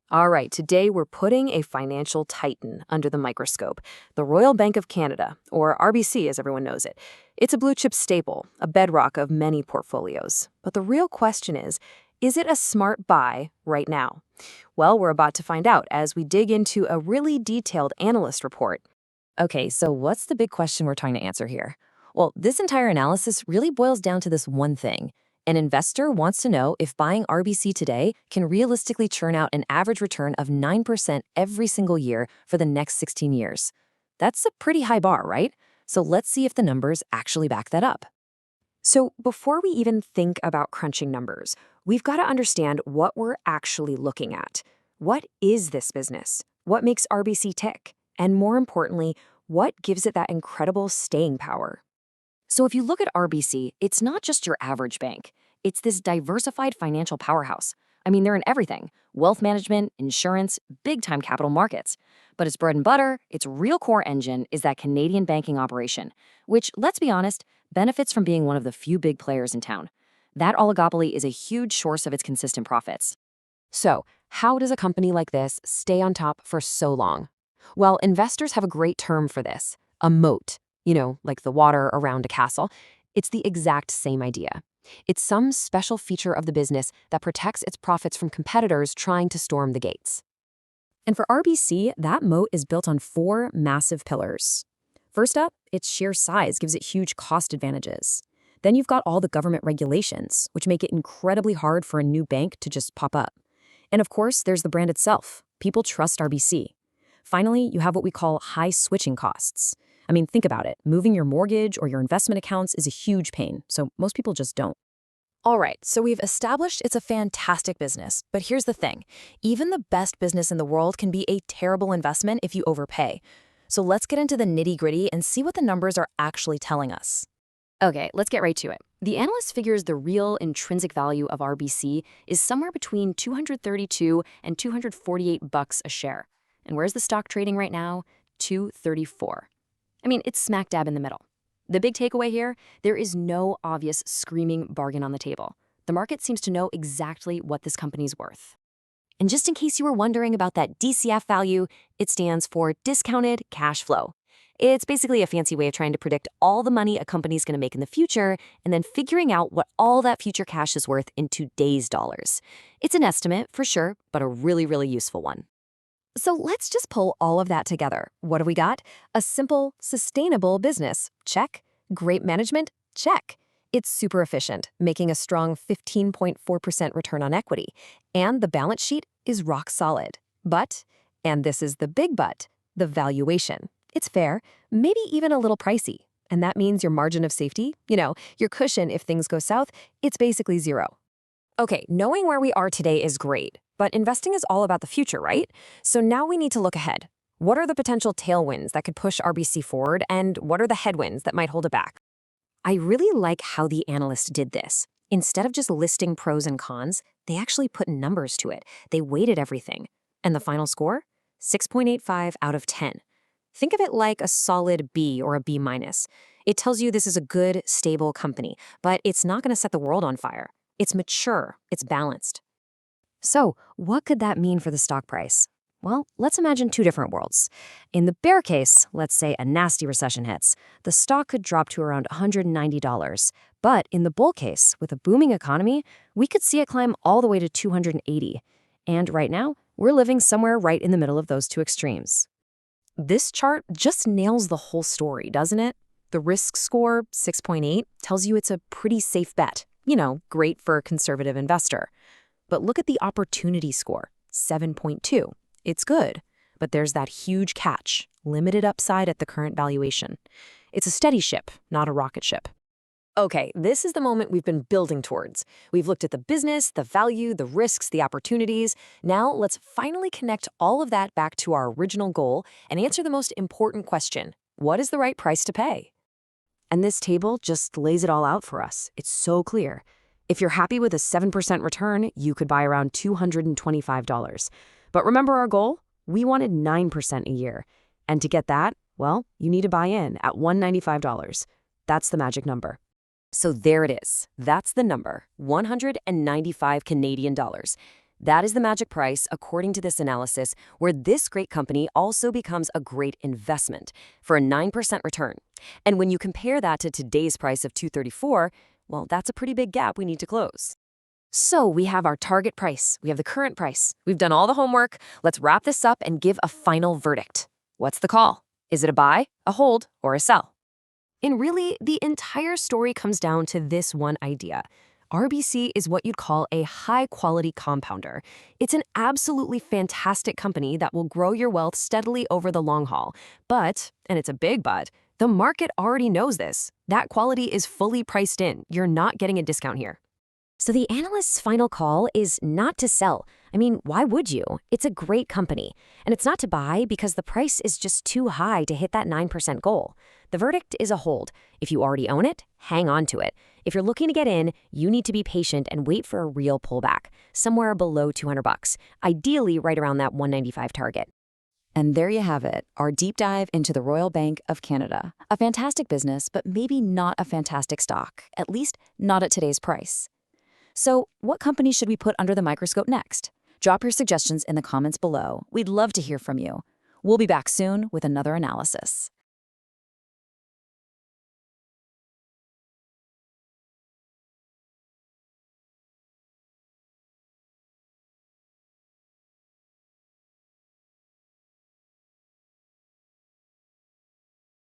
All right, today we're putting a financial titan under the microscope, the Royal Bank of Canada, or RBC as everyone knows it. It's a blue chip staple, a bedrock of many portfolios. But the real question is it a smart buy right now? Well, we're about to find out as we dig into a really detailed analyst report. Okay, so what's the big question we're trying to answer here? Well, this entire analysis really boils down to this one thing. An investor wants to know if buying RBC today can realistically churn out an average return of 9% every single year for the next 16 years. That's a pretty high bar, right? So let's see if the numbers actually back that up. So, before we even think about crunching numbers, we've got to understand what we're actually looking at. What is this business? What makes RBC tick? And more importantly, what gives it that incredible staying power? So if you look at RBC, it's not just your average bank. It's this diversified financial powerhouse. I mean, they're in everything: wealth management, insurance, big-time capital markets. But its bread and butter, its real core engine, is that Canadian banking operation, which, let's be honest, benefits from being one of the few big players in town. That oligopoly is a huge source of its consistent profits. So, how does a company like this stay on top for so long? Well, investors have a great term for this: a moat. Like the water around a castle. It's the exact same idea. It's some special feature of the business that protects its profits from competitors trying to storm the gates. And for RBC, that moat is built on four massive pillars. First up, its sheer size gives it huge cost advantages. Then you've got all the government regulations, which make it incredibly hard for a new bank to just pop up. And of course, there's the brand itself. People trust RBC. Finally, you have what we call high switching costs. I mean, think about it. Moving your mortgage or your investment accounts is a huge pain, so most people just don't. All right, so we've established it's a fantastic business, but here's the thing. Even the best business in the world can be a terrible investment if you overpay. So let's get into the nitty-gritty and see what the numbers are actually telling us. Okay, let's get right to it. The analyst figures the real intrinsic value of RBC is somewhere between $232 and $248 a share. And where's the stock trading right now? $234. I mean, it's smack dab in the middle. The big takeaway here, there is no obvious screaming bargain on the table. The market seems to know exactly what this company's worth. And just in case you were wondering about that DCF value, it stands for discounted cash flow. It's basically a fancy way of trying to predict all the money a company's going to make in the future and then figuring out what all that future cash is worth in today's dollars. It's an estimate, for sure, but a really, really useful one. So let's just pull all of that together. What do we got? A simple, sustainable business. Check. Great management. Check. It's super efficient, making a strong 15.4% return on equity. And the balance sheet is rock solid. But, and this is the big but, the valuation. It's fair, maybe even a little pricey. And that means your margin of safety, your cushion if things go south, it's basically zero. Okay, knowing where we are today is great, but investing is all about the future, right? So now we need to look ahead. What are the potential tailwinds that could push RBC forward, and what are the headwinds that might hold it back? I really like how the analyst did this. Instead of just listing pros and cons, they actually put numbers to it. They weighted everything. And the final score? 6.85 out of 10. Think of it like a solid B or a B minus. It tells you this is a good, stable company, but it's not going to set the world on fire. It's mature, it's balanced. So, what could that mean for the stock price? Well, let's imagine two different worlds. In the bear case, let's say a nasty recession hits, the stock could drop to around $190. But in the bull case, with a booming economy, we could see it climb all the way to $280. And right now, we're living somewhere right in the middle of those two extremes. This chart just nails the whole story, doesn't it? The risk score, 6.8, tells you it's a pretty safe bet. Great for a conservative investor. But look at the opportunity score, 7.2. It's good, but there's that huge catch, limited upside at the current valuation. It's a steady ship, not a rocket ship. Okay, this is the moment we've been building towards. We've looked at the business, the value, the risks, the opportunities. Now let's finally connect all of that back to our original goal and answer the most important question: what is the right price to pay? And this table just lays it all out for us. It's so clear. If you're happy with a 7% return, you could buy around $225. But remember our goal? We wanted 9% a year. And to get that, well, you need to buy in at $195. That's the magic number. So there it is. That's the number, 195 Canadian dollars. That is the magic price, according to this analysis, where this great company also becomes a great investment for a 9% return. And when you compare that to today's price of 234, well, that's a pretty big gap we need to close. So we have our target price, we have the current price, we've done all the homework. Let's wrap this up and give a final verdict. What's the call? Is it a buy, a hold, or a sell? And really, the entire story comes down to this one idea. RBC is what you'd call a high-quality compounder. It's an absolutely fantastic company that will grow your wealth steadily over the long haul. But, and it's a big but, the market already knows this. That quality is fully priced in. You're not getting a discount here. So the analyst's final call is not to sell. I mean, why would you? It's a great company. And it's not to buy because the price is just too high to hit that 9% goal. The verdict is a hold. If you already own it, hang on to it. If you're looking to get in, you need to be patient and wait for a real pullback, somewhere below $200, ideally right around that 195 target. And there you have it, our deep dive into the Royal Bank of Canada. A fantastic business, but maybe not a fantastic stock, at least not at today's price. So, what company should we put under the microscope next? Drop your suggestions in the comments below. We'd love to hear from you. We'll be back soon with another analysis.